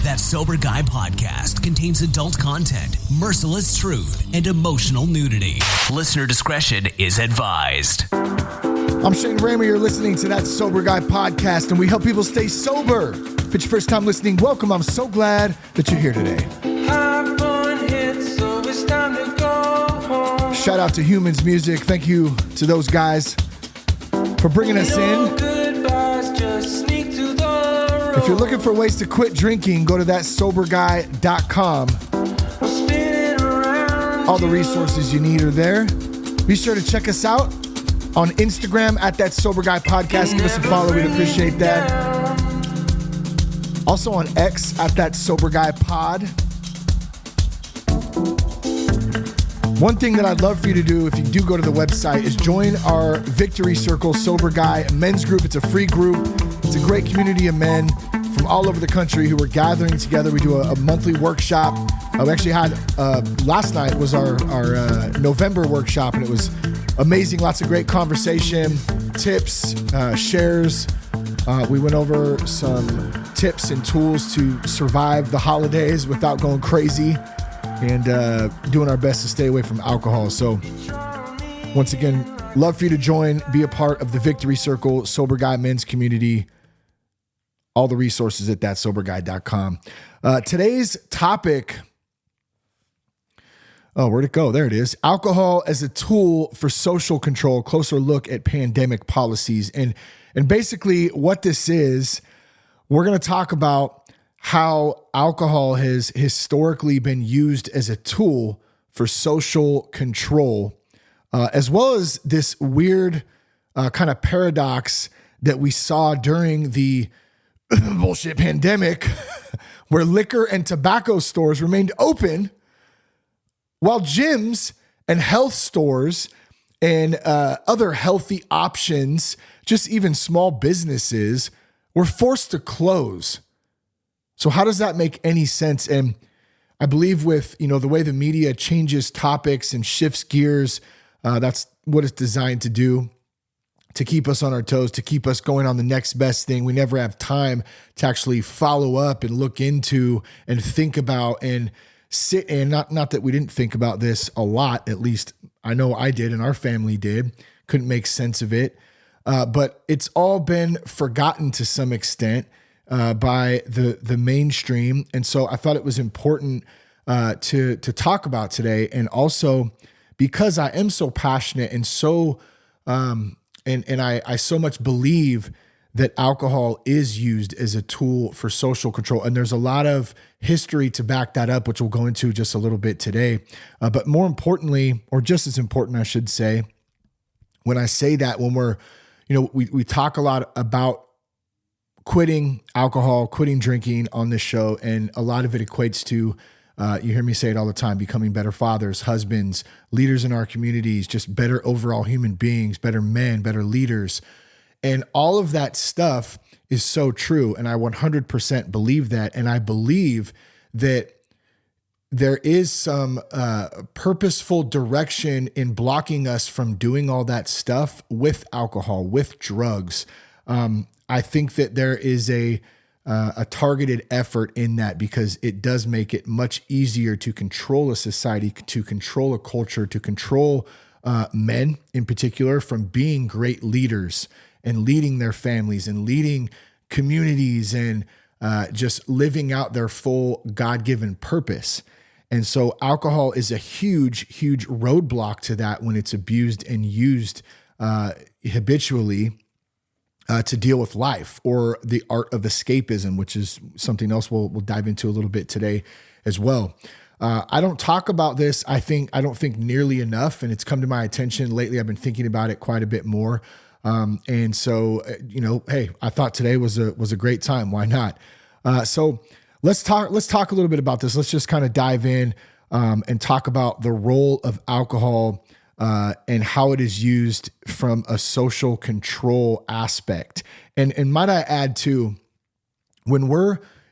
That Sober Guy podcast contains adult content, merciless truth, and emotional nudity. Listener discretion is advised. I'm Shane Raymer. You're listening to That Sober Guy podcast, and we help people stay sober. If it's your first time listening, welcome. I'm so glad that you're here today. Shout out to Humans Music. Thank you to those guys for bringing us in. If you're looking for ways to quit drinking, go to thatsoberguy.com. All the resources you need are there. Be sure to check us out on Instagram at That Sober Guy Podcast. Give us a follow. We'd appreciate that. Also on X at That Sober Guy Pod. One thing that I'd love for you to do if you do go to the website is join our Victory Circle Sober Guy men's group. It's a free group. It's a great community of men from all over the country who are gathering together. We do a monthly workshop. We actually had, last night was our November workshop, and it was amazing. Lots of great conversation, tips, shares. We went over some tips and tools to survive the holidays without going crazy, and doing our best to stay away from alcohol. So once again, love for you to join, be a part of the Victory Circle Sober Guy men's community. All the resources at thatsoberguy.com. Today's topic, where'd it go? There it is. Alcohol as a tool for social control, closer look at pandemic policies. And basically what this is, we're going to talk about how alcohol has historically been used as a tool for social control, as well as this weird kind of paradox that we saw during the bullshit pandemic where liquor and tobacco stores remained open while gyms and health stores and other healthy options, just even small businesses, were forced to close. So how does that make any sense? And I believe with, the way the media changes topics and shifts gears, that's what it's designed to do, to keep us on our toes, to keep us going on the next best thing. We never have time to actually follow up and look into and think about and sit in. Not that we didn't think about this a lot, at least I know I did and our family did. Couldn't make sense of it. But it's all been forgotten to some extent by the mainstream. And so I thought it was important to talk about today. And also because I am so passionate and so and I so much believe that alcohol is used as a tool for social control. And there's a lot of history to back that up, which we'll go into just a little bit today. But more importantly, or just as important, I should say, when I say that, when we're, we talk a lot about quitting alcohol, quitting drinking on this show, and a lot of it equates to, you hear me say it all the time, becoming better fathers, husbands, leaders in our communities, just better overall human beings, better men, better leaders. And all of that stuff is so true. And I 100% believe that. And I believe that there is some purposeful direction in blocking us from doing all that stuff with alcohol, with drugs. I think that there is a targeted effort in that because it does make it much easier to control a society, to control a culture, to control men in particular from being great leaders and leading their families and leading communities and just living out their full God-given purpose. And so alcohol is a huge, huge roadblock to that when it's abused and used habitually to deal with life, or the art of escapism, which is something else we'll dive into a little bit today as well. I don't talk about this, I don't think nearly enough, and it's come to my attention lately. I've been thinking about it quite a bit more. And so, hey, I thought today was a great time. Why not? So let's talk a little bit about this. Let's just kind of dive in and talk about the role of alcohol and how it is used from a social control aspect. And might I add too,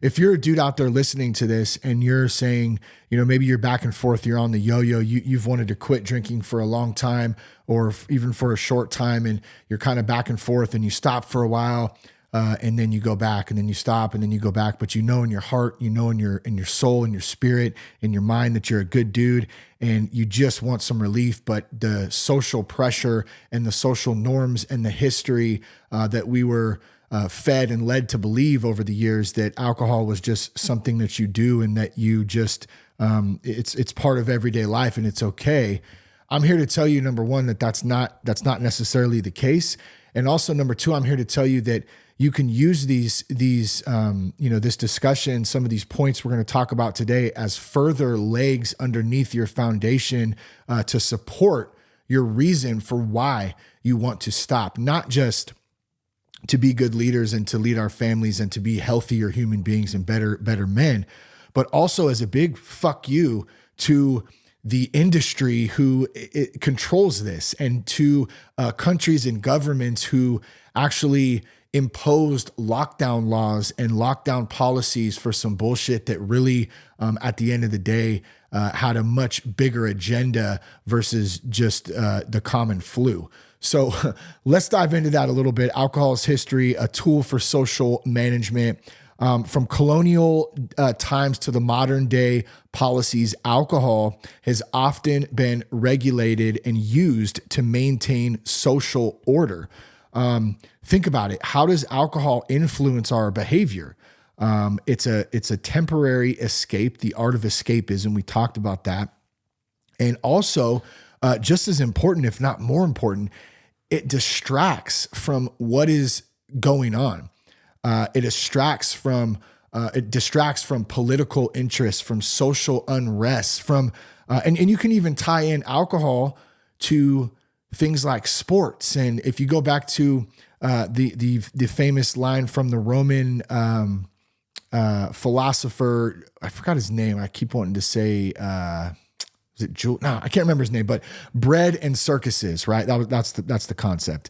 if you're a dude out there listening to this and you're saying, maybe you're back and forth, you're on the yo-yo, you've wanted to quit drinking for a long time or even for a short time, and you're kind of back and forth and you stop for a while. and then you go back, and then you stop, and then you go back. But in your heart, in your soul, in your spirit, in your mind that you're a good dude, and you just want some relief. But the social pressure and the social norms and the history that we were fed and led to believe over the years, that alcohol was just something that you do and that you just it's part of everyday life and it's okay. I'm here to tell you, number one, that's not necessarily the case. And also, number two, I'm here to tell you that you can use these this discussion, some of these points we're going to talk about today, as further legs underneath your foundation to support your reason for why you want to stop, not just to be good leaders and to lead our families and to be healthier human beings and better men, but also as a big fuck you to the industry who it controls this, and to countries and governments who actually imposed lockdown laws and lockdown policies for some bullshit that really, at the end of the day, had a much bigger agenda versus just the common flu. So let's dive into that a little bit. Alcohol's history, a tool for social management. From colonial times to the modern day policies, alcohol has often been regulated and used to maintain social order. Think about it. How does alcohol influence our behavior? It's a temporary escape, the art of escapism. We talked about that. And also, just as important, if not more important, it distracts from what is going on. It distracts from political interests, from social unrest, and you can even tie in alcohol to things like sports. And if you go back to the famous line from the Roman philosopher, I forgot his name. I keep wanting to say, is it Jules? No, I can't remember his name. But bread and circuses, right? That's the concept.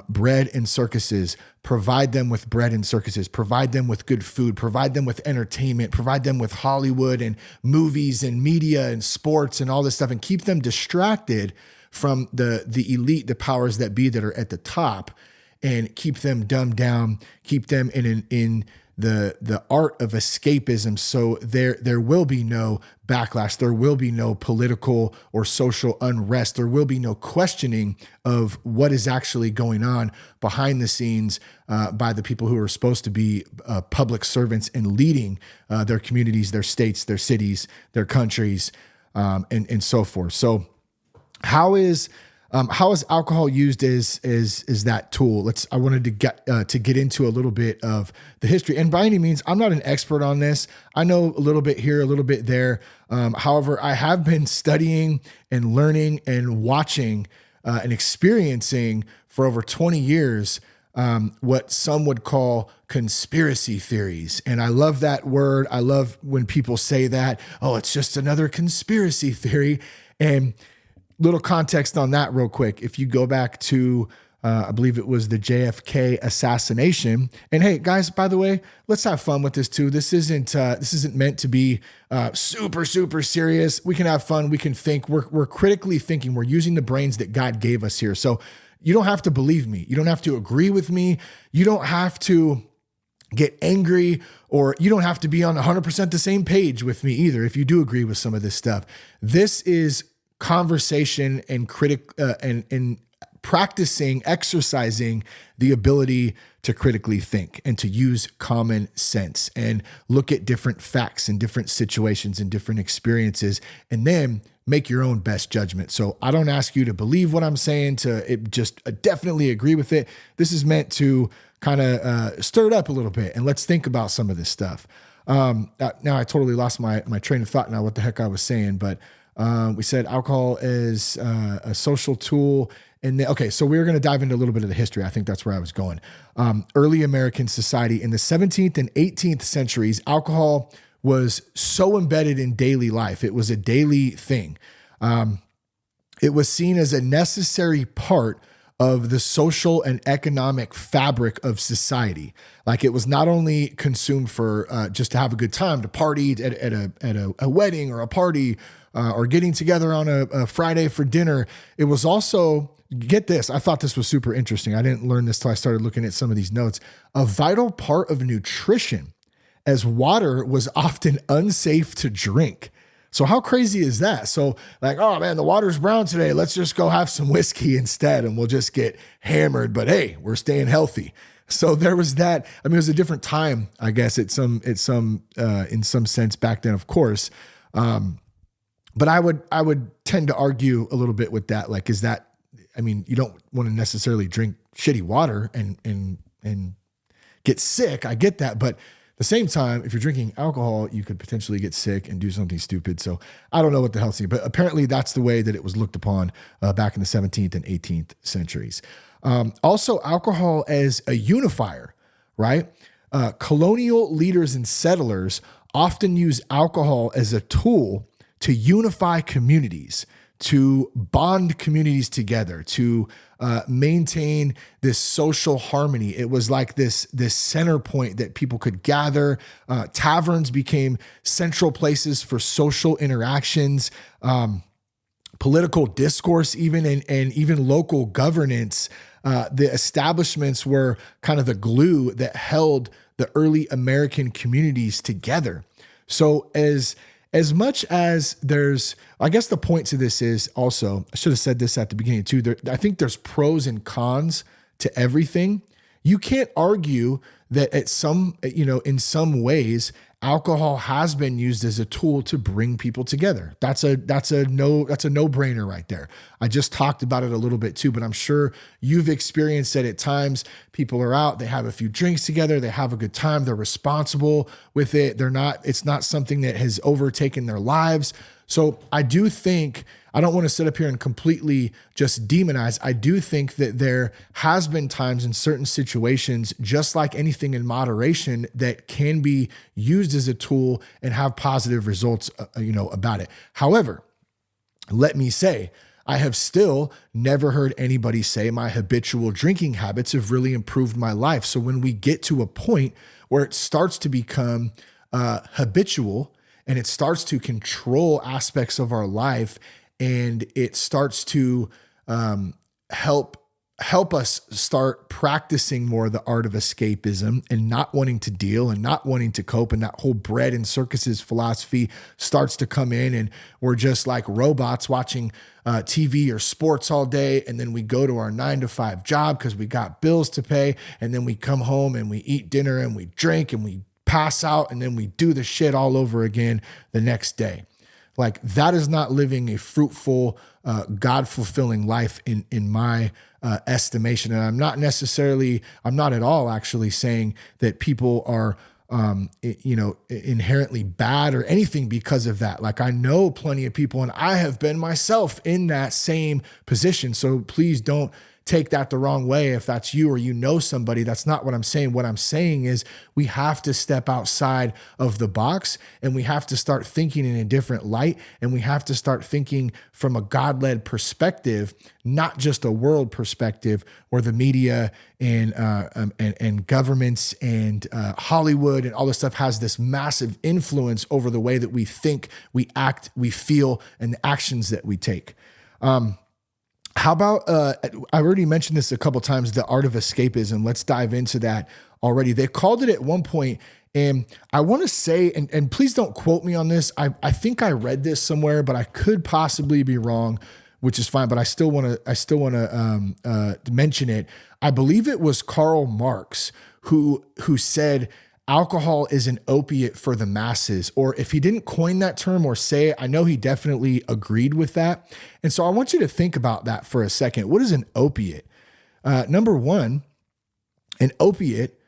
Bread and circuses, provide them with bread and circuses, provide them with good food, provide them with entertainment, provide them with Hollywood and movies and media and sports and all this stuff, and keep them distracted from the elite, the powers that be that are at the top, and keep them dumbed down, keep them in the art of escapism. So there will be no backlash. There will be no political or social unrest. There will be no questioning of what is actually going on behind the scenes by the people who are supposed to be public servants and leading their communities, their states, their cities, their countries, and so forth. So how is alcohol used as that tool? I wanted to get into a little bit of the history. And by any means, I'm not an expert on this. I know a little bit here, a little bit there. However, I have been studying and learning and watching and experiencing for over 20 years what some would call conspiracy theories. And I love that word. I love when people say that, oh, it's just another conspiracy theory. And little context on that real quick. If you go back to, I believe it was the JFK assassination. And hey, guys, by the way, let's have fun with this too. This isn't meant to be super, super serious. We can have fun. We can think. We're critically thinking. We're using the brains that God gave us here. So you don't have to believe me. You don't have to agree with me. You don't have to get angry, or you don't have to be on 100% the same page with me either if you do agree with some of this stuff. This is conversation and and practicing, exercising the ability to critically think and to use common sense and look at different facts and different situations and different experiences, and then make your own best judgment. So I don't ask you to believe what I'm saying, just definitely agree with it. This is meant to kind of stir it up a little bit, and let's think about some of this stuff. Now I totally lost my train of thought now, what the heck I was saying, but we said alcohol is a social tool. And okay, so we're going to dive into a little bit of the history. I think that's where I was going. Early American society in the 17th and 18th centuries, alcohol was so embedded in daily life. It was a daily thing. It was seen as a necessary part of the social and economic fabric of society. Like, it was not only consumed for just to have a good time, to party at a wedding or a party, or getting together on a Friday for dinner. It was also, get this, I thought this was super interesting. I didn't learn this till I started looking at some of these notes. A vital part of nutrition, as water was often unsafe to drink. So how crazy is that? So like, oh man, the water's brown today. Let's just go have some whiskey instead and we'll just get hammered. But hey, we're staying healthy. So there was that. I mean, it was a different time, I guess, in some sense back then, of course. But I would tend to argue a little bit with that. Like, is that, I mean, you don't want to necessarily drink shitty water and get sick. I get that. But at the same time, if you're drinking alcohol, you could potentially get sick and do something stupid. So I don't know what the hell's here, but apparently that's the way that it was looked upon back in the 17th and 18th centuries. Also, alcohol as a unifier, right? Colonial leaders and settlers often use alcohol as a tool to unify communities, to bond communities together, to maintain this social harmony. It was like this center point that people could gather. Taverns became central places for social interactions, political discourse, even and even local governance. The establishments were kind of the glue that held the early American communities together. So as much as there's, I guess the point to this is also, I should have said this at the beginning too. I think there's pros and cons to everything. You can't argue that in some ways, alcohol has been used as a tool to bring people together. That's a no-brainer right there. I just talked about it a little bit too, but I'm sure you've experienced it at times. People are out, they have a few drinks together, they have a good time, they're responsible with it. It's not something that has overtaken their lives. So I do think, I don't want to sit up here and completely just demonize. I do think that there has been times in certain situations, just like anything in moderation, that can be used as a tool and have positive results, about it. However, let me say, I have still never heard anybody say my habitual drinking habits have really improved my life. So when we get to a point where it starts to become habitual and it starts to control aspects of our life, and it starts to help us start practicing more the art of escapism and not wanting to deal and not wanting to cope, and that whole bread and circuses philosophy starts to come in, and we're just like robots watching TV or sports all day, and then we go to our 9-to-5 job because we got bills to pay, and then we come home and we eat dinner and we drink and we pass out, and then we do the shit all over again the next day. Like, that is not living a fruitful, God-fulfilling life in my estimation. And I'm not at all actually saying that people are, inherently bad or anything because of that. Like, I know plenty of people, and I have been myself in that same position. So please don't take that the wrong way if that's you or you know somebody. That's not what I'm saying. What I'm saying is we have to step outside of the box, and we have to start thinking in a different light, and we have to start thinking from a God-led perspective, not just a world perspective where the media and governments and Hollywood and all this stuff has this massive influence over the way that we think, we act, we feel, and the actions that we take. How about, I already mentioned this a couple times, the art of escapism. Let's dive into that already. They called it at one point, and I want to say, and please don't quote me on this. I think I read this somewhere, but I could possibly be wrong, which is fine. But I still want to mention it. I believe it was Karl Marx who said alcohol is an opiate for the masses, or if he didn't coin that term or say it, I know he definitely agreed with that. And so I want you to think about that for a second. What is an opiate? Number one, an opiate,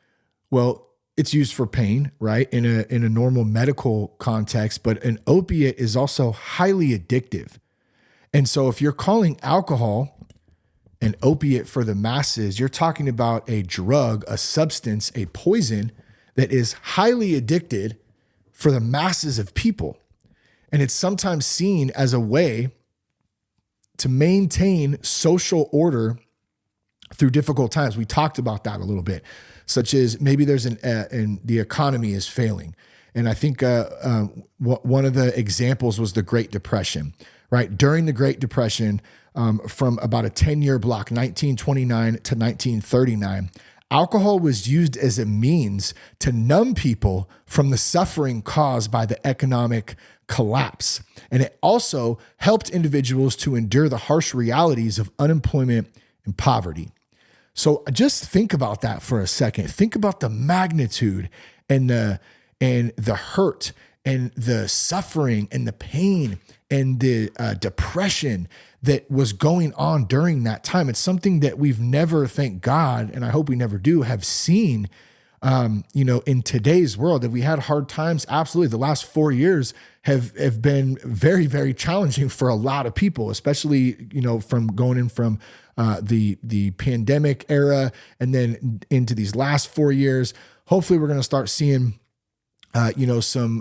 well, it's used for pain, right? In a normal medical context, but an opiate is also highly addictive. And so if you're calling alcohol an opiate for the masses, you're talking about a drug, a substance, a poison that is highly addicted for the masses of people. And it's sometimes seen as a way to maintain social order through difficult times. We talked about that a little bit, such as maybe there's and the economy is failing. And I think one of the examples was the Great Depression, right? During the Great Depression, from about a 10-year block, 1929 to 1939, alcohol was used as a means to numb people from the suffering caused by the economic collapse. And it also helped individuals to endure the harsh realities of unemployment and poverty. So just think about that for a second. Think about the magnitude and the hurt and the suffering and the pain and the depression that was going on during that time. It's something that we've never, thank God, and I hope we never do, have seen, in today's world. That we had hard times, absolutely. The last 4 years have been very, very challenging for a lot of people, especially, from going in from the pandemic era and then into these last 4 years. Hopefully we're going to start seeing some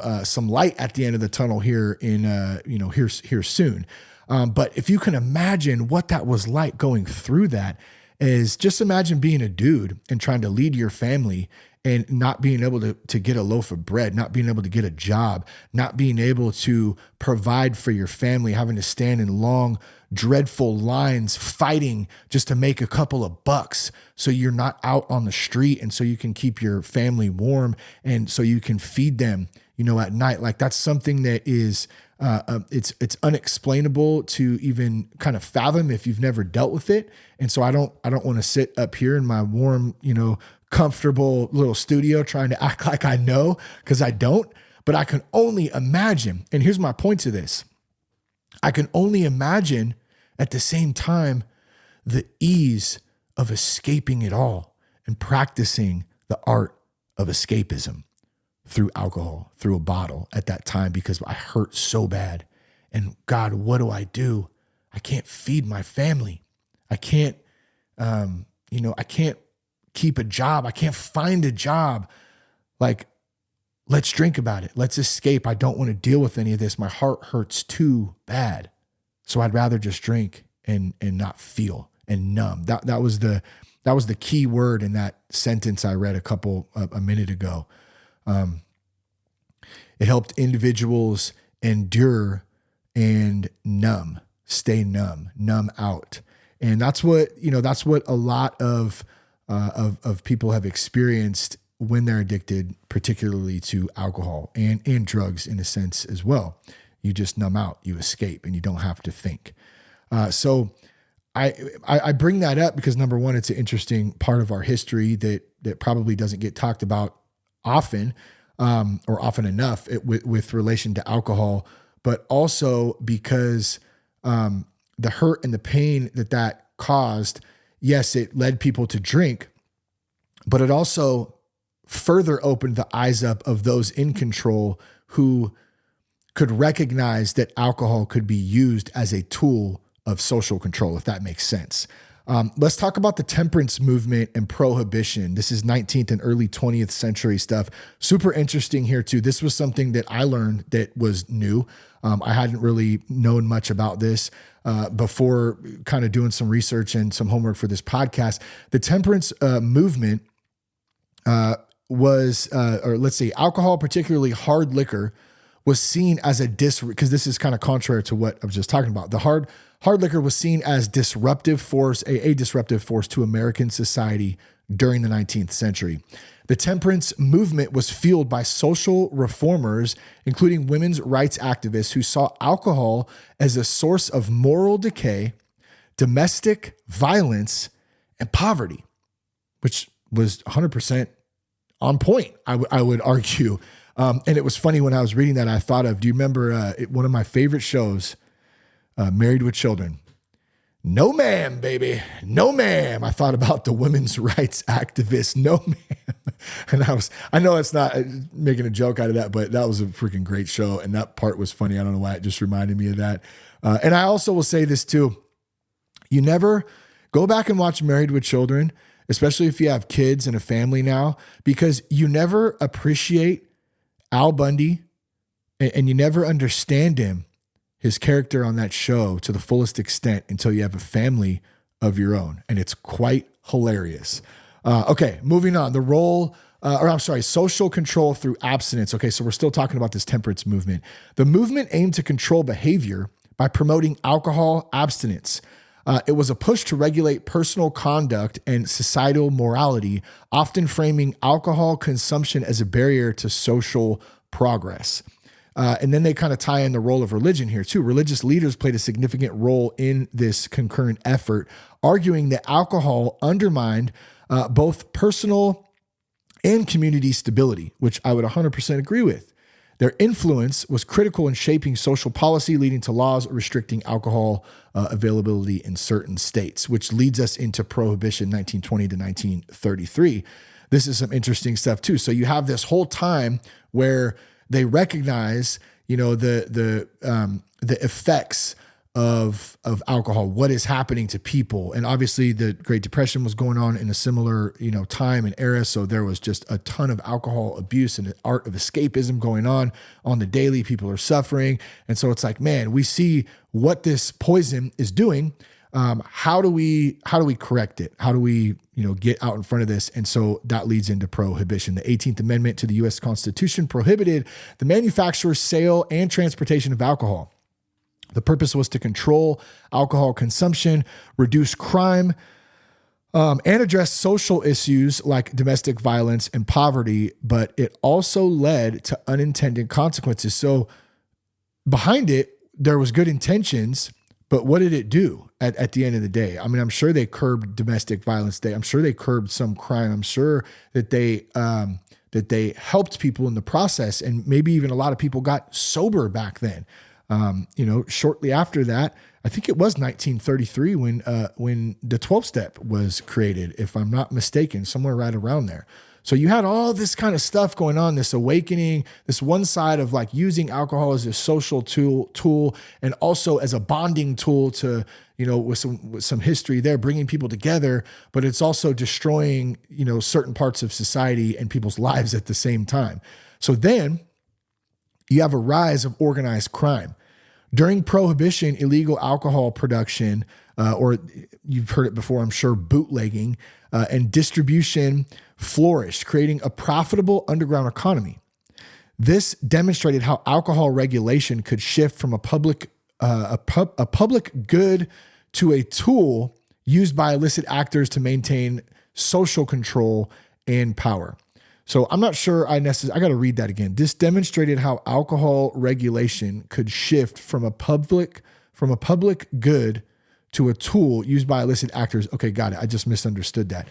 light at the end of the tunnel here in here soon. But if you can imagine what that was like going through that, is just imagine being a dude and trying to lead your family and not being able to get a loaf of bread, not being able to get a job, not being able to provide for your family, having to stand in long, dreadful lines, fighting just to make a couple of bucks so you're not out on the street and so you can keep your family warm and so you can feed them, at night. Like that's something that is, it's unexplainable to even kind of fathom if you've never dealt with it. And so I don't want to sit up here in my warm, comfortable little studio trying to act like I know, because I don't, but I can only imagine. And here's my point to this. I can only imagine at the same time the ease of escaping it all and practicing the art of escapism through alcohol, through a bottle at that time, because I hurt so bad. And God, what do? I can't feed my family. I can't, I can't keep a job. I can't find a job. Like, let's drink about it. Let's escape. I don't want to deal with any of this. My heart hurts too bad. So I'd rather just drink and not feel and numb. That was the key word in that sentence I read a minute ago. It helped individuals endure and stay numb out. And that's what a lot of people have experienced when they're addicted, particularly to alcohol and drugs in a sense as well. You just numb out, you escape, and you don't have to think. So I bring that up because, number one, it's an interesting part of our history that probably doesn't get talked about often, or often enough with relation to alcohol, but also because the hurt and the pain that caused, yes, it led people to drink, but it also further opened the eyes up of those in control who could recognize that alcohol could be used as a tool of social control, if that makes sense. Let's talk about the temperance movement and prohibition. This is 19th and early 20th century stuff. Super interesting here too. This was something that I learned that was new. I hadn't really known much about this before kind of doing some research and some homework for this podcast. The temperance movement was, or let's say alcohol, particularly hard liquor, was seen as because this is kind of contrary to what I was just talking about. The hard liquor was seen as a disruptive force to American society during the 19th century. The temperance movement was fueled by social reformers, including women's rights activists who saw alcohol as a source of moral decay, domestic violence, and poverty, which was 100% on point, I would argue. And it was funny when I was reading that, I thought of, do you remember one of my favorite shows, Married with Children? No ma'am, baby. No ma'am. I thought about the women's rights activists. No ma'am. And I know it's not making a joke out of that, but that was a freaking great show. And that part was funny. I don't know why it just reminded me of that. And I also will say this too. You never go back and watch Married with Children, especially if you have kids and a family now, because you never appreciate Al Bundy and you never understand his character on that show to the fullest extent until you have a family of your own. And it's quite hilarious. Okay, moving on. Social control through abstinence. Okay, so we're still talking about this temperance movement. The movement aimed to control behavior by promoting alcohol abstinence. It was a push to regulate personal conduct and societal morality, often framing alcohol consumption as a barrier to social progress. And then they kind of tie in the role of religion here too. Religious leaders played a significant role in this concurrent effort, arguing that alcohol undermined both personal and community stability, which I would 100% agree with. Their influence was critical in shaping social policy, leading to laws restricting alcohol availability in certain states, which leads us into Prohibition 1920 to 1933. This is some interesting stuff too. So you have this whole time where they recognize, the effects of alcohol, what is happening to people. And obviously the Great Depression was going on in a similar, time and era. So there was just a ton of alcohol abuse and an art of escapism going on the daily. People are suffering. And so it's like, man, we see what this poison is doing. How do we correct it? How do we, get out in front of this? And so that leads into prohibition. The 18th Amendment to the U.S. Constitution prohibited the manufacture, sale, and transportation of alcohol. The purpose was to control alcohol consumption, reduce crime, and address social issues like domestic violence and poverty, but it also led to unintended consequences. So behind it, there was good intentions, but what did it do at the end of the day? I mean, I'm sure they curbed domestic violence. I'm sure they curbed some crime. I'm sure that they helped people in the process, and maybe even a lot of people got sober back then. Shortly after that, I think it was 1933 when the 12-step was created, if I'm not mistaken, somewhere right around there. So you had all this kind of stuff going on, this awakening, this one side of like using alcohol as a social tool and also as a bonding tool to, with some history there, bringing people together, but it's also destroying, certain parts of society and people's lives at the same time. So then you have a rise of organized crime. During Prohibition, illegal alcohol production, or you've heard it before, I'm sure, bootlegging, and distribution flourished, creating a profitable underground economy. This demonstrated how alcohol regulation could shift from a public good to a tool used by illicit actors to maintain social control and power. So I'm not sure I got to read that again. This demonstrated how alcohol regulation could shift from a public good to a tool used by illicit actors. Okay, got it. I just misunderstood that.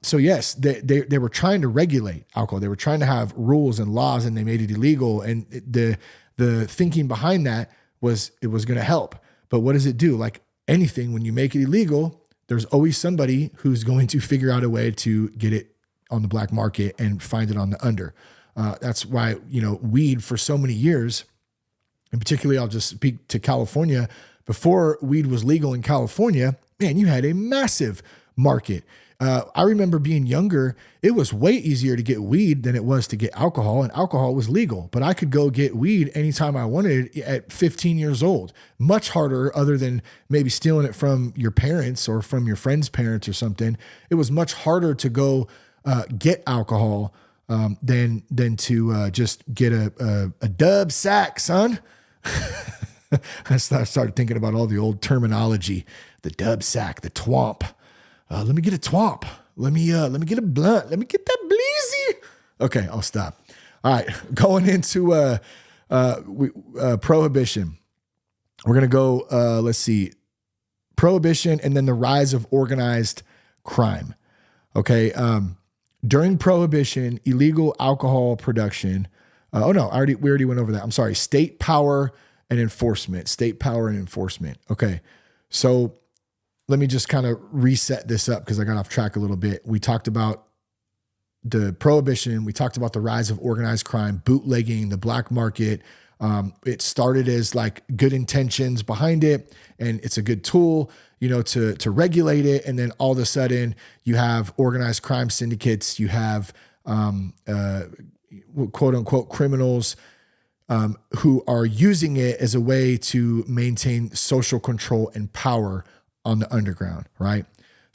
So yes, they were trying to regulate alcohol. They were trying to have rules and laws, and they made it illegal. And the thinking behind that was it was going to help. But what does it do? Like anything, when you make it illegal, there's always somebody who's going to figure out a way to get it on the black market and find it on the under. That's why, weed for so many years, and particularly I'll just speak to California, before weed was legal in California, man, you had a massive market. I remember being younger, it was way easier to get weed than it was to get alcohol, and alcohol was legal, but I could go get weed anytime I wanted at 15 years old. Much harder, other than maybe stealing it from your parents or from your friend's parents or something. It was much harder to go get alcohol than to just get a dub sack, son. I started thinking about all the old terminology, the dub sack, the twomp. Let me get a twomp. Let me get a blunt. Let me get that bleezy. Okay, I'll stop. All right, going into Prohibition. We're gonna go. Let's see, Prohibition, and then the rise of organized crime. Okay. During Prohibition, illegal alcohol production. We already went over that. I'm sorry. State power and enforcement. Okay. So let me just kind of reset this up because I got off track a little bit. We talked about the Prohibition. We talked about the rise of organized crime, bootlegging, the black market. It started as like good intentions behind it, and it's a good tool, to regulate it. And then all of a sudden you have organized crime syndicates, you have, quote unquote criminals, who are using it as a way to maintain social control and power on the underground. Right.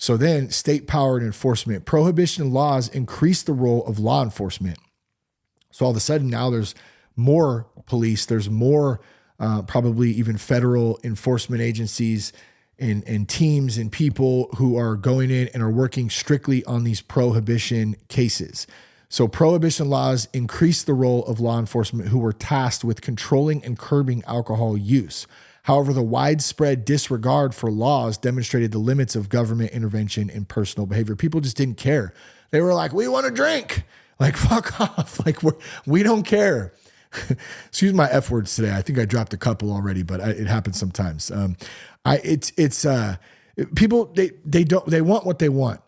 So then state-powered enforcement. Prohibition laws increase the role of law enforcement. So all of a sudden now there's more police, there's more probably even federal enforcement agencies and teams and people who are going in and are working strictly on these prohibition cases. So prohibition laws increase the role of law enforcement who were tasked with controlling and curbing alcohol use. However, the widespread disregard for laws demonstrated the limits of government intervention in personal behavior. People just didn't care. They were like, we want to drink. Like, fuck off. Like, we don't care. Excuse my F words today. I think I dropped a couple already, but it happens sometimes. People, they want what they want.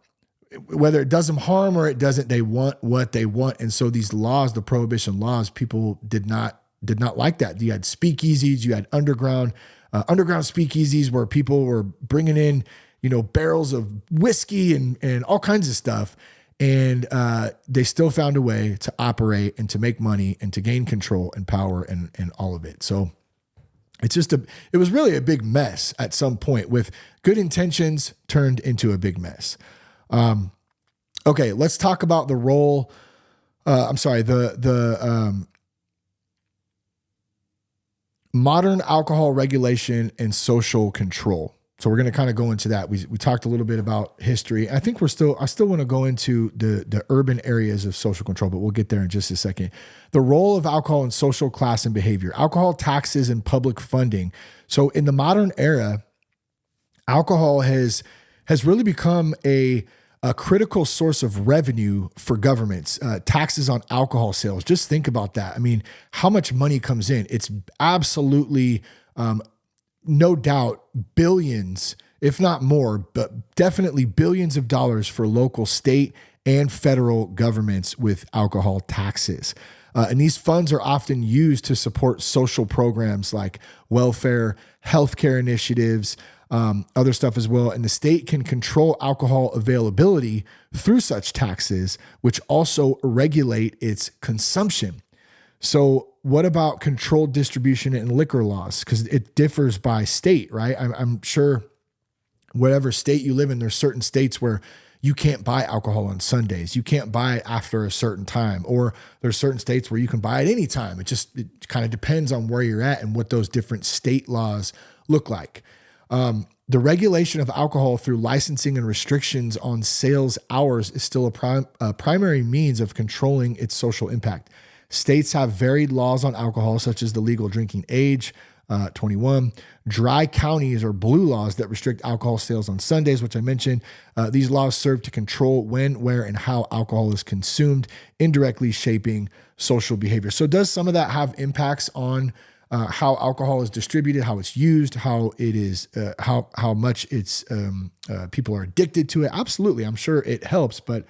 Whether it does them harm or it doesn't, they want what they want. And so these laws, the prohibition laws, people did not like that. You had speakeasies, you had underground speakeasies where people were bringing in, barrels of whiskey and all kinds of stuff. And they still found a way to operate and to make money and to gain control and power and all of it. So it was really a big mess at some point, with good intentions turned into a big mess. Okay, let's talk about the role. Modern alcohol regulation and social control. So we're going to kind of go into that. We talked a little bit about history. I think I still want to go into the urban areas of social control, but we'll get there in just a second. The role of alcohol in social class and behavior, alcohol taxes and public funding. So in the modern era, alcohol has really become a critical source of revenue for governments. Taxes on alcohol sales. Just think about that. I mean, how much money comes in? It's absolutely, no doubt, billions, if not more, but definitely billions of dollars for local, state, and federal governments with alcohol taxes. And these funds are often used to support social programs like welfare, healthcare initiatives, other stuff as well. And the state can control alcohol availability through such taxes, which also regulate its consumption. So what about controlled distribution and liquor laws? Because it differs by state, right? I'm sure whatever state you live in, there's certain states where you can't buy alcohol on Sundays. You can't buy it after a certain time, or there's certain states where you can buy it anytime. It kind of depends on where you're at and what those different state laws look like. The regulation of alcohol through licensing and restrictions on sales hours is still a primary means of controlling its social impact. States have varied laws on alcohol, such as the legal drinking age, 21, dry counties or blue laws that restrict alcohol sales on Sundays, which I mentioned. These laws serve to control when, where, and how alcohol is consumed, indirectly shaping social behavior. So does some of that have impacts on how alcohol is distributed, how it's used, how it is, how much it's people are addicted to it? Absolutely. I'm sure it helps, but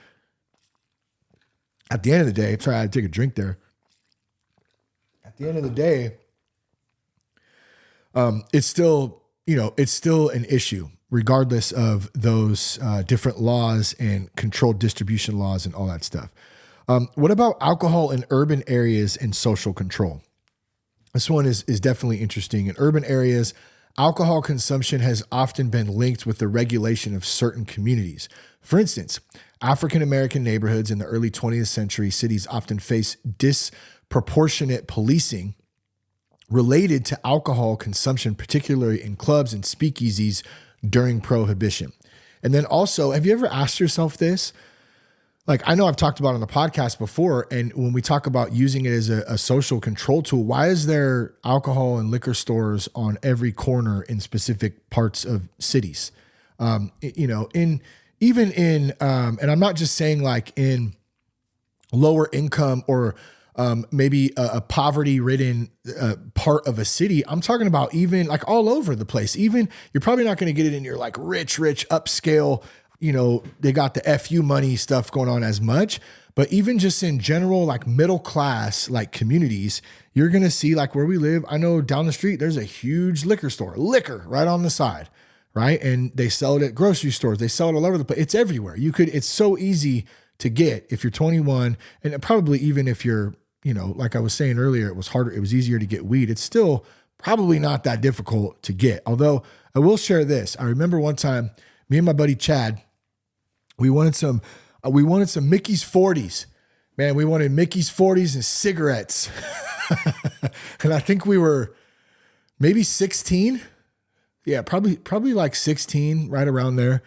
at the end of the day, sorry, I had to take a drink there. At the end of the day, it's still an issue, regardless of those different laws and controlled distribution laws and all that stuff. What about alcohol in urban areas and social control? This one is definitely interesting. In urban areas, alcohol consumption has often been linked with the regulation of certain communities. For instance, African-American neighborhoods in the early 20th century, cities often face disproportionate policing related to alcohol consumption, particularly in clubs and speakeasies during Prohibition. And then also, have you ever asked yourself this? Like, I know I've talked about it on the podcast before, and when we talk about using it as a social control tool, why is there alcohol and liquor stores on every corner in specific parts of cities? And I'm not just saying like in lower income or maybe a poverty-ridden part of a city. I'm talking about even like all over the place. Even you're probably not going to get it in your like rich upscale, they got the FU money stuff going on as much, but even just in general, like middle class, like communities, you're going to see like where we live. I know down the street, there's a huge liquor store, liquor right on the side, right? And they sell it at grocery stores. They sell it all over the place. It's everywhere. It's so easy to get if you're 21, and probably even if you're, like I was saying earlier, it was easier to get weed. It's still probably not that difficult to get. Although I will share this. I remember one time, me and my buddy Chad, We wanted some Mickey's 40s. Man, we wanted Mickey's 40s and cigarettes. And I think we were maybe 16. Yeah, probably like 16, right around there.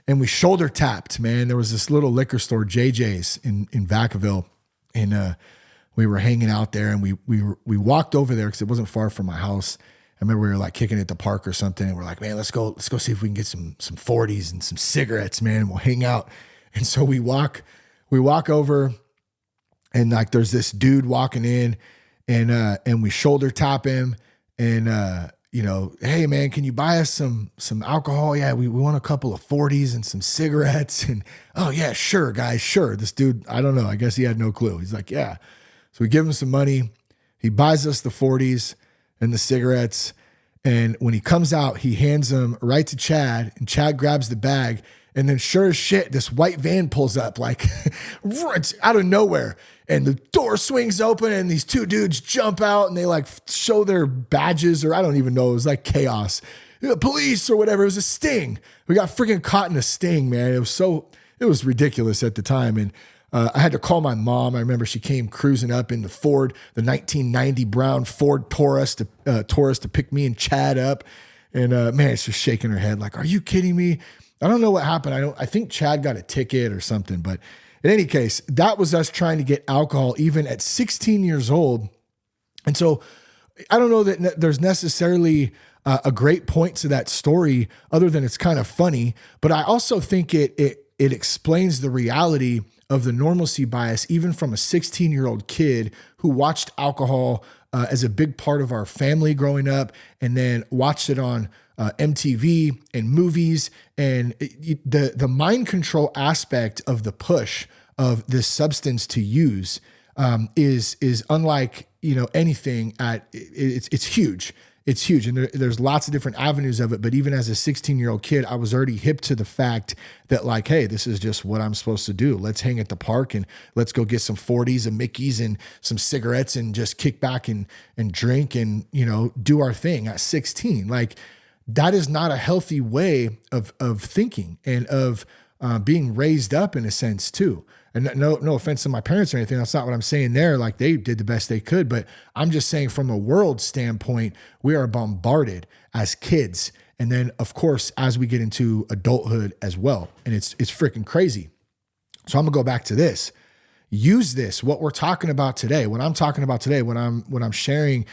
And we shoulder tapped, man. There was this little liquor store, JJ's in Vacaville. And we were hanging out there, and we walked over there because it wasn't far from my house. I remember we were like kicking at the park or something, and we're like, man, let's go see if we can get some 40s and some cigarettes, man, and we'll hang out. And so we walk over, and like there's this dude walking in, and we shoulder tap him, and hey man, can you buy us some alcohol? Yeah, we want a couple of 40s and some cigarettes. And oh yeah, sure, guys, sure. This dude, I don't know, I guess he had no clue. He's like, yeah. So we give him some money. He buys us the 40s and the cigarettes. And when he comes out, he hands them right to Chad, and Chad grabs the bag. And then sure as shit, this white van pulls up like out of nowhere. And the door swings open, and these two dudes jump out, and they like show their badges, or I don't even know. It was like chaos. Police or whatever. It was a sting. We got freaking caught in a sting, man. It was ridiculous at the time. And I had to call my mom. I remember she came cruising up in the 1990 brown Ford Taurus to pick me and Chad up. And man, she's shaking her head like, are you kidding me? I don't know what happened. I think Chad got a ticket or something. But in any case, that was us trying to get alcohol even at 16 years old. And so I don't know that there's necessarily a great point to that story other than it's kind of funny. But I also think it explains the reality of the normalcy bias, even from a 16-year-old kid who watched alcohol as a big part of our family growing up, and then watched it on MTV and movies. And the mind control aspect of the push of this substance to use is unlike anything. It's huge. It's huge. And there's lots of different avenues of it. But even as a 16-year-old kid, I was already hip to the fact that like, hey, this is just what I'm supposed to do. Let's hang at the park, and let's go get some 40s and Mickeys and some cigarettes and just kick back and drink and, do our thing at 16. Like, that is not a healthy way of thinking and of being raised up in a sense too. And no offense to my parents or anything. That's not what I'm saying there. Like, they did the best they could, but I'm just saying from a world standpoint, we are bombarded as kids. And then of course, as we get into adulthood as well. And it's freaking crazy. So I'm gonna go back to this. Use this, what we're talking about today, what I'm talking about today, when I'm sharing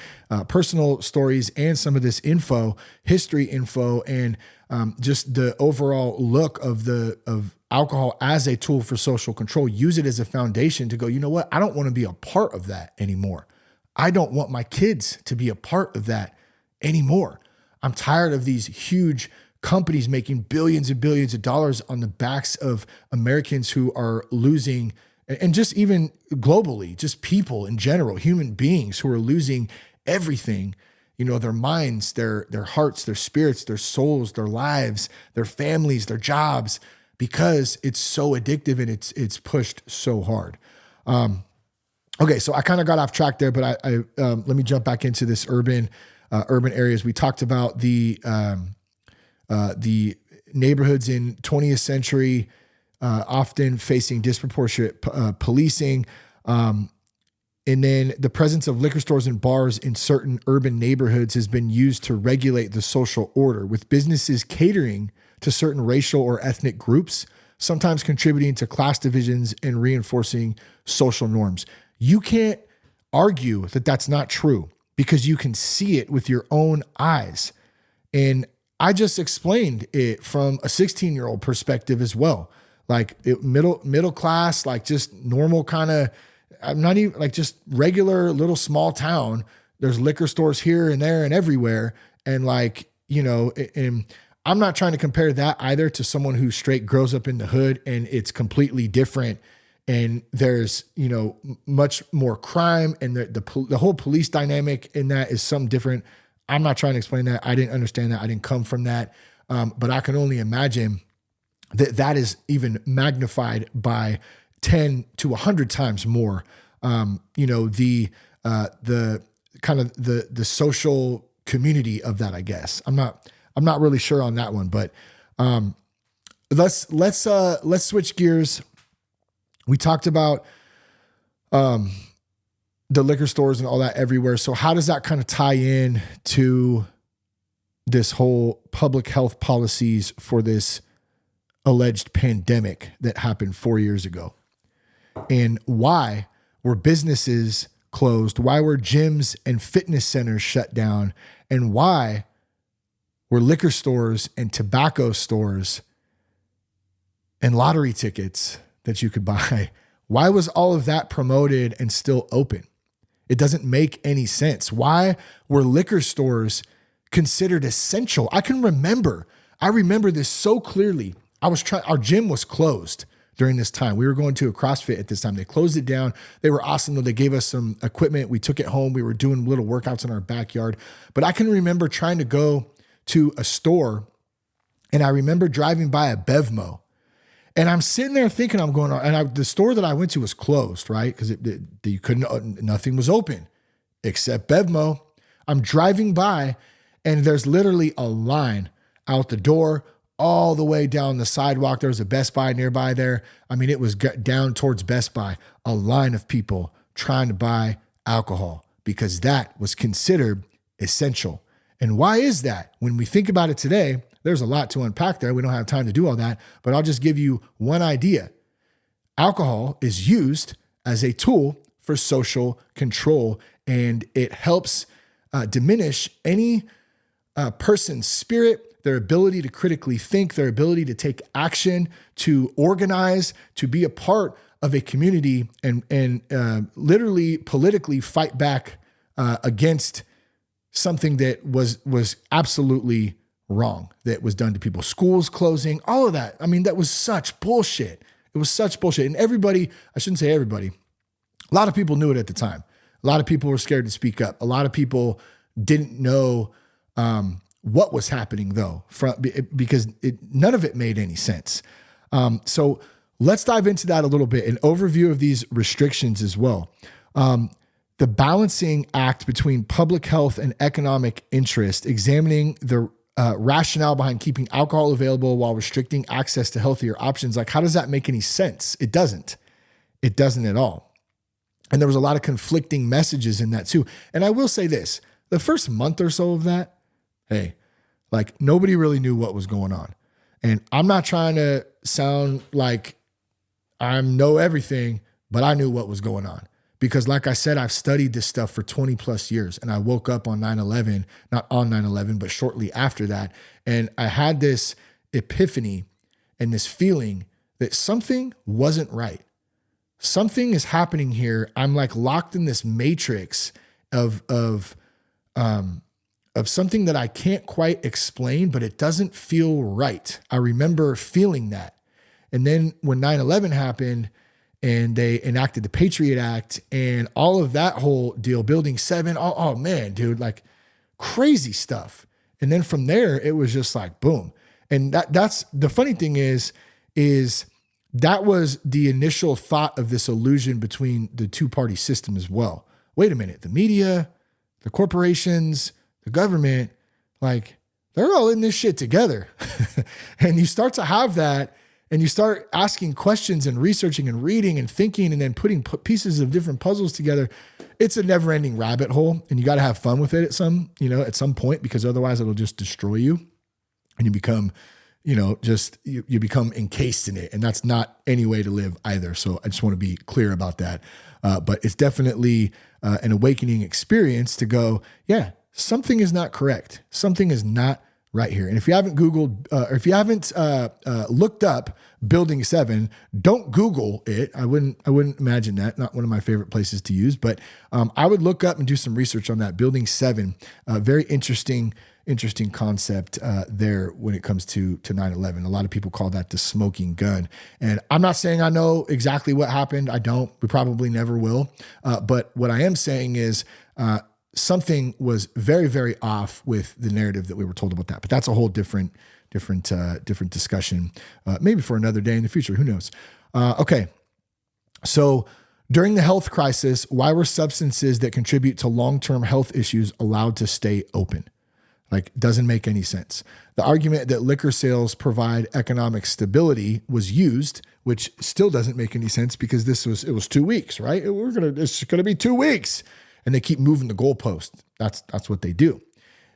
personal stories and some of this info, history info, and just the overall look of alcohol as a tool for social control. Use it as a foundation to go, you know what? I don't want to be a part of that anymore. I don't want my kids to be a part of that anymore. I'm tired of these huge companies making billions and billions of dollars on the backs of Americans who are losing. And just even globally, just people in general, human beings who are losing everything, their minds, their hearts, their spirits, their souls, their lives, their families, their jobs, because it's so addictive and it's pushed so hard. Okay, so I kind of got off track there, but I let me jump back into this urban areas. We talked about the neighborhoods in 20th century, often facing disproportionate policing. And then the presence of liquor stores and bars in certain urban neighborhoods has been used to regulate the social order, with businesses catering to certain racial or ethnic groups, sometimes contributing to class divisions and reinforcing social norms. You can't argue that that's not true because you can see it with your own eyes. And I just explained it from a 16-year-old perspective as well. Like middle class, like just normal kind of, I'm not even like just regular little small town. There's liquor stores here and there and everywhere. And like, and I'm not trying to compare that either to someone who straight grows up in the hood and it's completely different. And there's, much more crime, and the whole police dynamic in that is something different. I'm not trying to explain that. I didn't understand that. I didn't come from that. But I can only imagine that is even magnified by 10 to 100 times more. The kind of the social community of that, I guess. I'm not really sure on that one, but let's switch gears. We talked about the liquor stores and all that everywhere. So how does that kind of tie in to this whole public health policies for this alleged pandemic that happened 4 years ago? And why were businesses closed? Why were gyms and fitness centers shut down? And why were liquor stores and tobacco stores and lottery tickets that you could buy, why was all of that promoted and still open? It doesn't make any sense. Why were liquor stores considered essential? I remember this so clearly. Our gym was closed during this time. We were going to a CrossFit at this time. They closed it down. They were awesome though. They gave us some equipment. We took it home. We were doing little workouts in our backyard. But I can remember trying to go to a store, and I remember driving by a Bevmo, and I'm sitting there thinking I'm going on, and the store that I went to was closed, right? Because you couldn't, nothing was open except Bevmo. I'm driving by, and there's literally a line out the door all the way down the sidewalk. There was a Best Buy nearby there. I mean, it was down towards Best Buy, a line of people trying to buy alcohol because that was considered essential. And why is that? When we think about it today, there's a lot to unpack there. We don't have time to do all that, but I'll just give you one idea. Alcohol is used as a tool for social control, and it helps diminish any person's spirit, their ability to critically think, their ability to take action, to organize, to be a part of a community, and literally politically fight back against something that was absolutely wrong that was done to people. Schools closing, all of that. I mean, that was such bullshit. It was such bullshit. And everybody, I shouldn't say everybody, a lot of people knew it at the time. A lot of people were scared to speak up. A lot of people didn't know what was happening though, because none of it made any sense. So let's dive into that a little bit, an overview of these restrictions as well. The balancing act between public health and economic interest, examining the rationale behind keeping alcohol available while restricting access to healthier options. Like, how does that make any sense? It doesn't. It doesn't at all. And there was a lot of conflicting messages in that too. And I will say this, the first month or so of that, hey, like nobody really knew what was going on. And I'm not trying to sound like I know everything, but I knew what was going on. Because like I said, I've studied this stuff for 20 plus years, and I woke up on 9/11, not on 9/11, but shortly after that. And I had this epiphany and this feeling that something wasn't right. Something is happening here. I'm like locked in this matrix of something that I can't quite explain, but it doesn't feel right. I remember feeling that. And then when 9/11 happened, and they enacted the Patriot Act and all of that whole deal, Building 7. Oh man, dude, like crazy stuff. And then from there, it was just like, boom. And that's the funny thing is that was the initial thought of this illusion between the two-party system as well. Wait a minute, the media, the corporations, the government, like they're all in this shit together. And you start to have that, and you start asking questions and researching and reading and thinking and then putting pieces of different puzzles together. It's a never ending rabbit hole, and you got to have fun with it at some point, because otherwise it'll just destroy you and you become, you become encased in it, and that's not any way to live either. So I just want to be clear about that. But it's definitely an awakening experience to go, yeah, something is not correct. Something is not right here. And if you haven't Googled, or if you haven't looked up Building 7, don't Google it. I wouldn't imagine that. Not one of my favorite places to use, but I would look up and do some research on that. Building 7, very interesting concept there when it comes to 9/11. A lot of people call that the smoking gun. And I'm not saying I know exactly what happened. I don't. We probably never will. But what I am saying is something was very, very off with the narrative that we were told about that. But that's a whole different discussion, maybe for another day in the future. Who knows? Okay. So during the health crisis, why were substances that contribute to long-term health issues allowed to stay open? Like, doesn't make any sense. The argument that liquor sales provide economic stability was used, which still doesn't make any sense because it was 2 weeks, right? It's gonna be 2 weeks, and they keep moving the goalpost. That's what they do.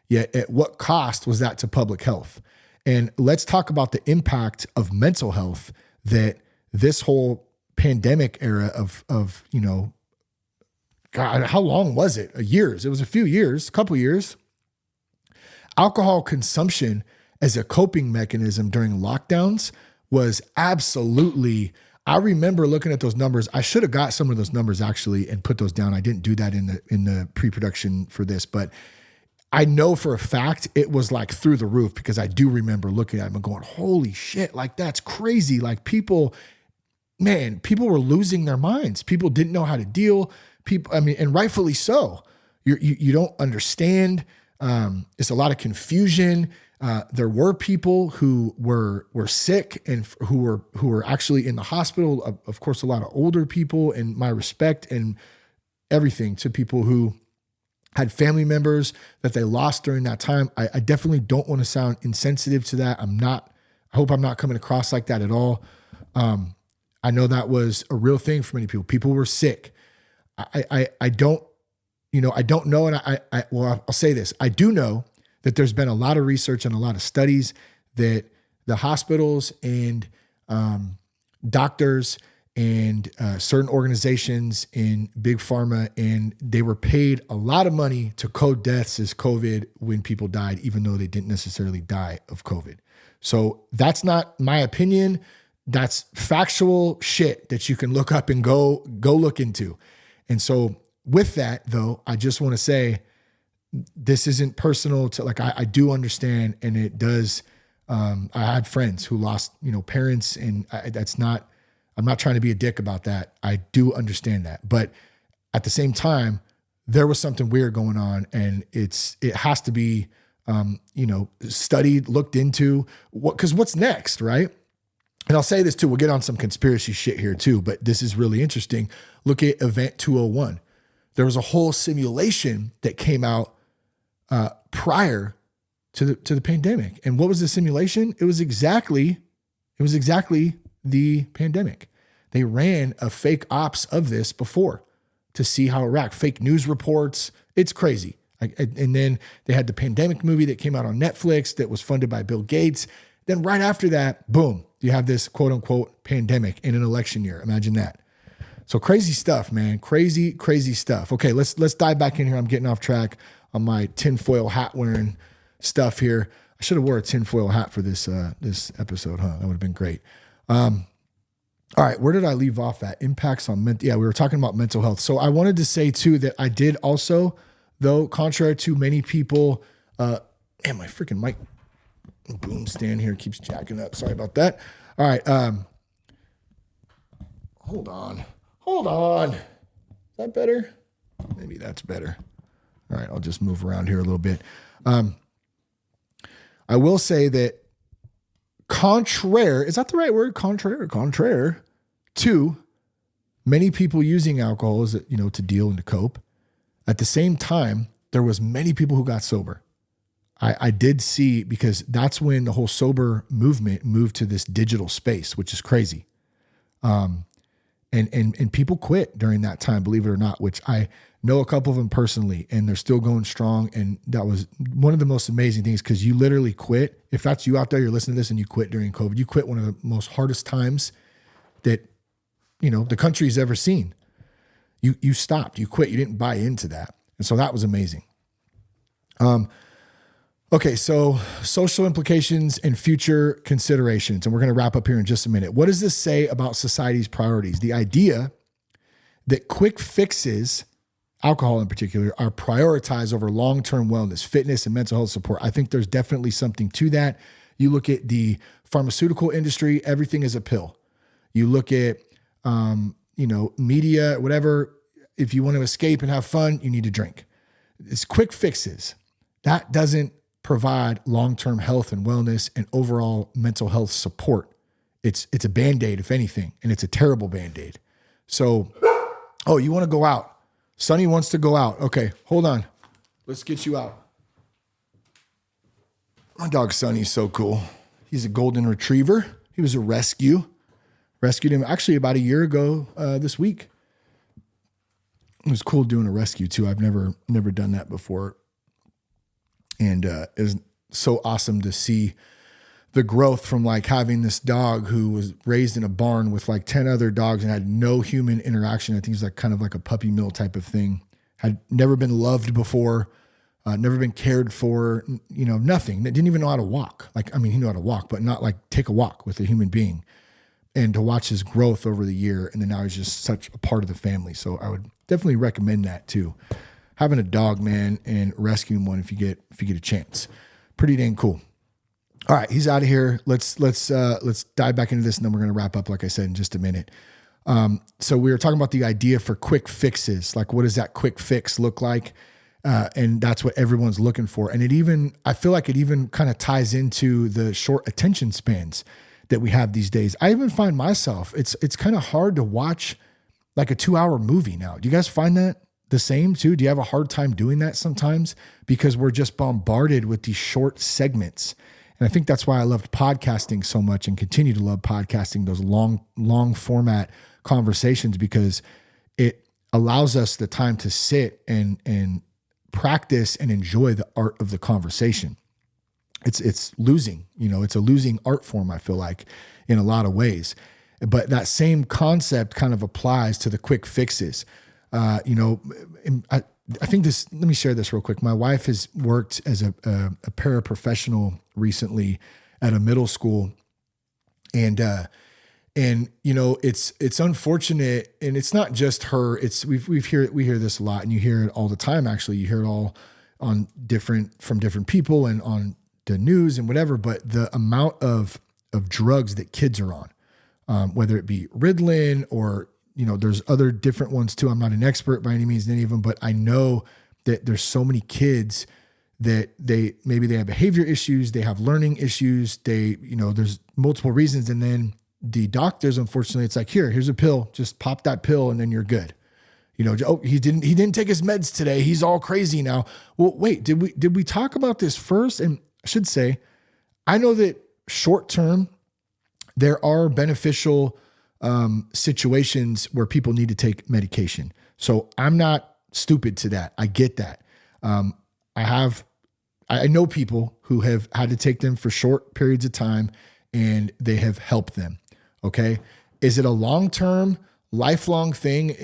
Yet, at what cost was that to public health? And let's talk about the impact of mental health that this whole pandemic era of God, how long was it? Years. It was a few years, a couple years. Alcohol consumption as a coping mechanism during lockdowns was absolutely, I remember looking at those numbers. I should have got some of those numbers actually and put those down. I didn't do that in the pre-production for this, but I know for a fact it was like through the roof because I do remember looking at them and going, holy shit, like that's crazy. Like people were losing their minds. People didn't know how to deal. And rightfully so. You don't understand. It's a lot of confusion. There were people who were sick and who were actually in the hospital. Of course, a lot of older people, and my respect and everything to people who had family members that they lost during that time. I definitely don't want to sound insensitive to that. I hope I'm not coming across like that at all. I know that was a real thing for many people. People were sick. I don't know. And I'll say this. I do know that there's been a lot of research and a lot of studies that the hospitals and doctors and certain organizations in big pharma, and they were paid a lot of money to code deaths as COVID when people died, even though they didn't necessarily die of COVID. So that's not my opinion. That's factual shit that you can look up and go look into. And so with that, though, I just want to say this isn't personal to like, I do understand. And it does. I had friends who lost, parents, and I'm not trying to be a dick about that. I do understand that. But at the same time, there was something weird going on, and it has to be, studied, looked into, because what's next, right? And I'll say this too, we'll get on some conspiracy shit here too, but this is really interesting. Look at Event 201. There was a whole simulation that came out prior to the pandemic. And what was the simulation? It was exactly the pandemic. They ran a fake ops of this before to see how it react. Fake news reports. It's crazy. And then they had the pandemic movie that came out on Netflix that was funded by Bill Gates. Then right after that, boom, you have this quote unquote pandemic in an election year. Imagine that. So crazy stuff, man. Crazy, crazy stuff. Okay, let's dive back in here. I'm getting off track on my tinfoil hat wearing stuff here. I should have wore a tinfoil hat for this episode, huh? That would have been great. All right, where did I leave off at? Impacts on we were talking about mental health. So I wanted to say too that I did also, though, contrary to many people, my freaking mic boom stand here keeps jacking up. Sorry about that. All right, hold on. Is that better? Maybe that's better. All right, I'll just move around here a little bit. I will say that is that the right word? Contraire to many people using alcohol as, to deal and to cope. At the same time, there was many people who got sober. I did see, because that's when the whole sober movement moved to this digital space, which is crazy. And people quit during that time, believe it or not, which I know a couple of them personally, and they're still going strong. And that was one of the most amazing things, because you literally quit. If that's you out there, you're listening to this and you quit during COVID, you quit one of the most hardest times that, the country's ever seen. You stopped, you quit, you didn't buy into that. And so that was amazing. Okay, so social implications and future considerations, and we're going to wrap up here in just a minute. What does this say about society's priorities? The idea that quick fixes, alcohol in particular, are prioritized over long-term wellness, fitness, and mental health support. I think there's definitely something to that. You look at the pharmaceutical industry, everything is a pill. You look at, media, whatever. If you want to escape and have fun, you need to drink. It's quick fixes. That doesn't provide long-term health and wellness and overall mental health support. It's a Band-Aid, if anything, and it's a terrible Band-Aid. So, you want to go out. Sonny wants to go out. Okay, hold on. Let's get you out. My dog Sonny's so cool. He's a golden retriever. He was a rescue. Rescued him actually about a year ago this week. It was cool doing a rescue too. I've never done that before. And it was so awesome to see the growth from like having this dog who was raised in a barn with like 10 other dogs and had no human interaction. I think it's like kind of like a puppy mill type of thing. Had never been loved before, never been cared for, nothing. Didn't even know how to walk. He knew how to walk, but not like take a walk with a human being. And to watch his growth over the year. And then now he's just such a part of the family. So I would definitely recommend that too. Having a dog, man, and rescuing one if you get a chance. Pretty dang cool. All right, he's out of here. Let's dive back into this, and then we're going to wrap up, like I said, in just a minute. So we were talking about the idea for quick fixes. Like, what does that quick fix look like? And that's what everyone's looking for. And I feel like it even kind of ties into the short attention spans that we have these days. I even find myself, it's kind of hard to watch like a 2-hour movie now. Do you guys find that the same too? Do you have a hard time doing that sometimes? Because we're just bombarded with these short segments. And I think that's why I loved podcasting so much and continue to love podcasting, those long format conversations, because it allows us the time to sit and practice and enjoy the art of the conversation. It's losing, it's a losing art form, I feel like, in a lot of ways. But that same concept kind of applies to the quick fixes. I think let me share this real quick. My wife has worked as a paraprofessional recently at a middle school. And it's unfortunate, and it's not just her. We hear this a lot, and you hear it all the time. Actually, you hear it all from different people and on the news and whatever, but the amount of drugs that kids are on, whether it be Ritalin or, there's other different ones too. I'm not an expert by any means in any of them, but I know that there's so many kids that maybe they have behavior issues, they have learning issues, there's multiple reasons. And then the doctors, unfortunately, it's like, here's a pill, just pop that pill and then you're good. He didn't take his meds today. He's all crazy now. Well, wait, did we talk about this first? And I should say, I know that short term, there are beneficial situations where people need to take medication. So I'm not stupid to that. I get that. I know people who have had to take them for short periods of time and they have helped them. Okay. Is it a long-term, lifelong thing?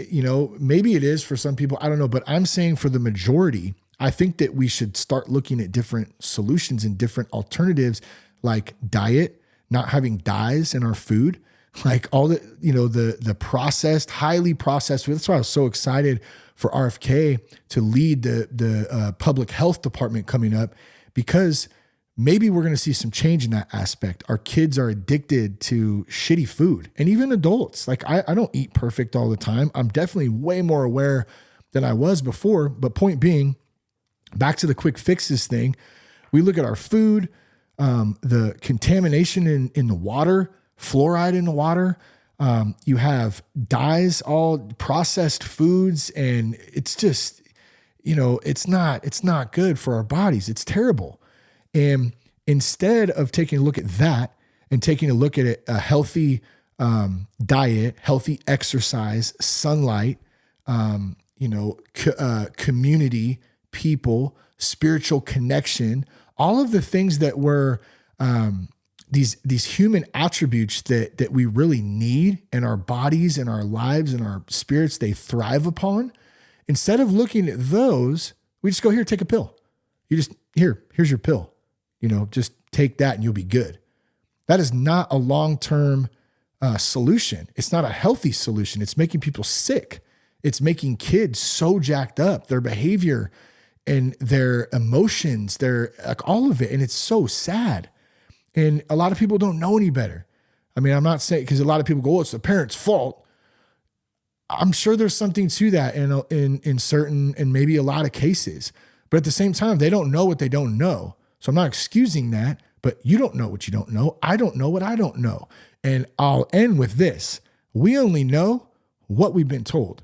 Maybe it is for some people. I don't know, but I'm saying for the majority, I think that we should start looking at different solutions and different alternatives, like diet, not having dyes in our food, like all the processed, highly processed food. That's why I was so excited for RFK to lead the public health department coming up, because maybe we're going to see some change in that aspect. Our kids are addicted to shitty food, and even adults. Like I don't eat perfect all the time. I'm definitely way more aware than I was before. But point being, back to the quick fixes thing, we look at our food, the contamination in the water, fluoride in the water. You have dyes, all processed foods, and it's just, it's not good for our bodies. It's terrible. And instead of taking a look at that and taking a look at a healthy diet, healthy exercise, sunlight, community, people, spiritual connection, all of the things that were these human attributes that we really need in our bodies and our lives and our spirits, they thrive upon. Instead of looking at those, we just go, here, take a pill. Here's your pill. Just take that and you'll be good. That is not a long-term solution. It's not a healthy solution. It's making people sick. It's making kids so jacked up, their behavior and their emotions, their like all of it. And it's so sad. And a lot of people don't know any better. I mean, I'm not saying, because a lot of people go, it's the parents' fault. I'm sure there's something to that in certain, and maybe a lot of cases, but at the same time, they don't know what they don't know. So I'm not excusing that, but you don't know what you don't know. I don't know what I don't know. And I'll end with this. We only know what we've been told.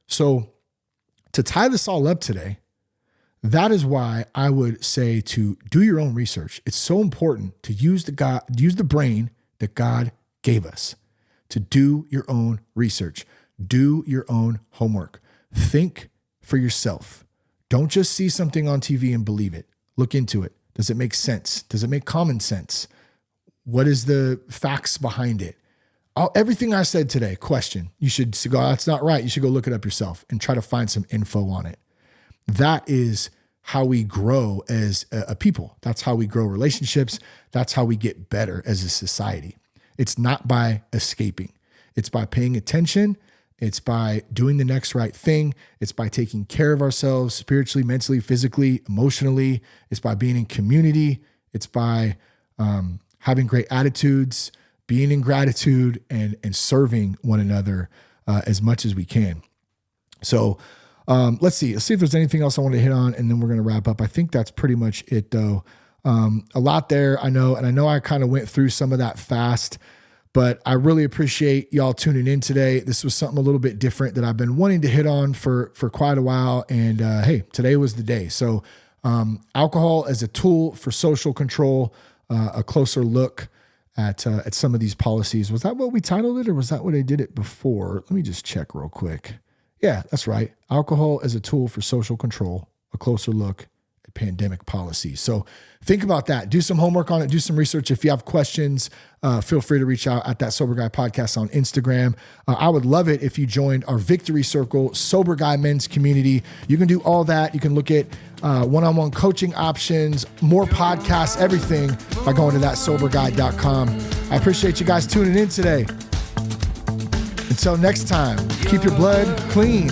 So to tie this all up today, That is why I would say to do your own research. It's so important to use the brain that God gave us, to do your own research, do your own homework, think for yourself. Don't just see something on TV and believe it. Look into it. Does it make sense? Does it make common sense? What is the facts behind it? Everything I said today, question. You should go, that's not right. You should go look it up yourself and try to find some info on it. That is how we grow as a people. That's how we grow relationships. That's how we get better as a society. It's not by escaping. It's by paying attention. It's by doing the next right thing. It's by taking care of ourselves spiritually, mentally, physically, emotionally. It's by being in community. It's by having great attitudes, being in gratitude, and serving one another as much as we can. So let's see if there's anything else I want to hit on, and then we're going to wrap up. I think that's pretty much it, though. A lot there, I know, and I know I kind of went through some of that fast, but I really appreciate y'all tuning in today. This was something a little bit different that I've been wanting to hit on for quite a while, and hey, today was the day. So alcohol as a tool for social control, a closer look at some of these policies. Was that what we titled it, or was that what I did it before? Let me just check real quick. Yeah, that's right. Alcohol as a tool for social control, a closer look at pandemic policies. So think about that. Do some homework on it. Do some research. If you have questions, feel free to reach out at that Sober Guy Podcast on Instagram. I would love it if you joined our Victory Circle Sober Guy Men's community. You can do all that. You can look at one-on-one coaching options, more podcasts, everything by going to thatsoberguy.com. I appreciate you guys tuning in today. Until next time, keep your blood clean.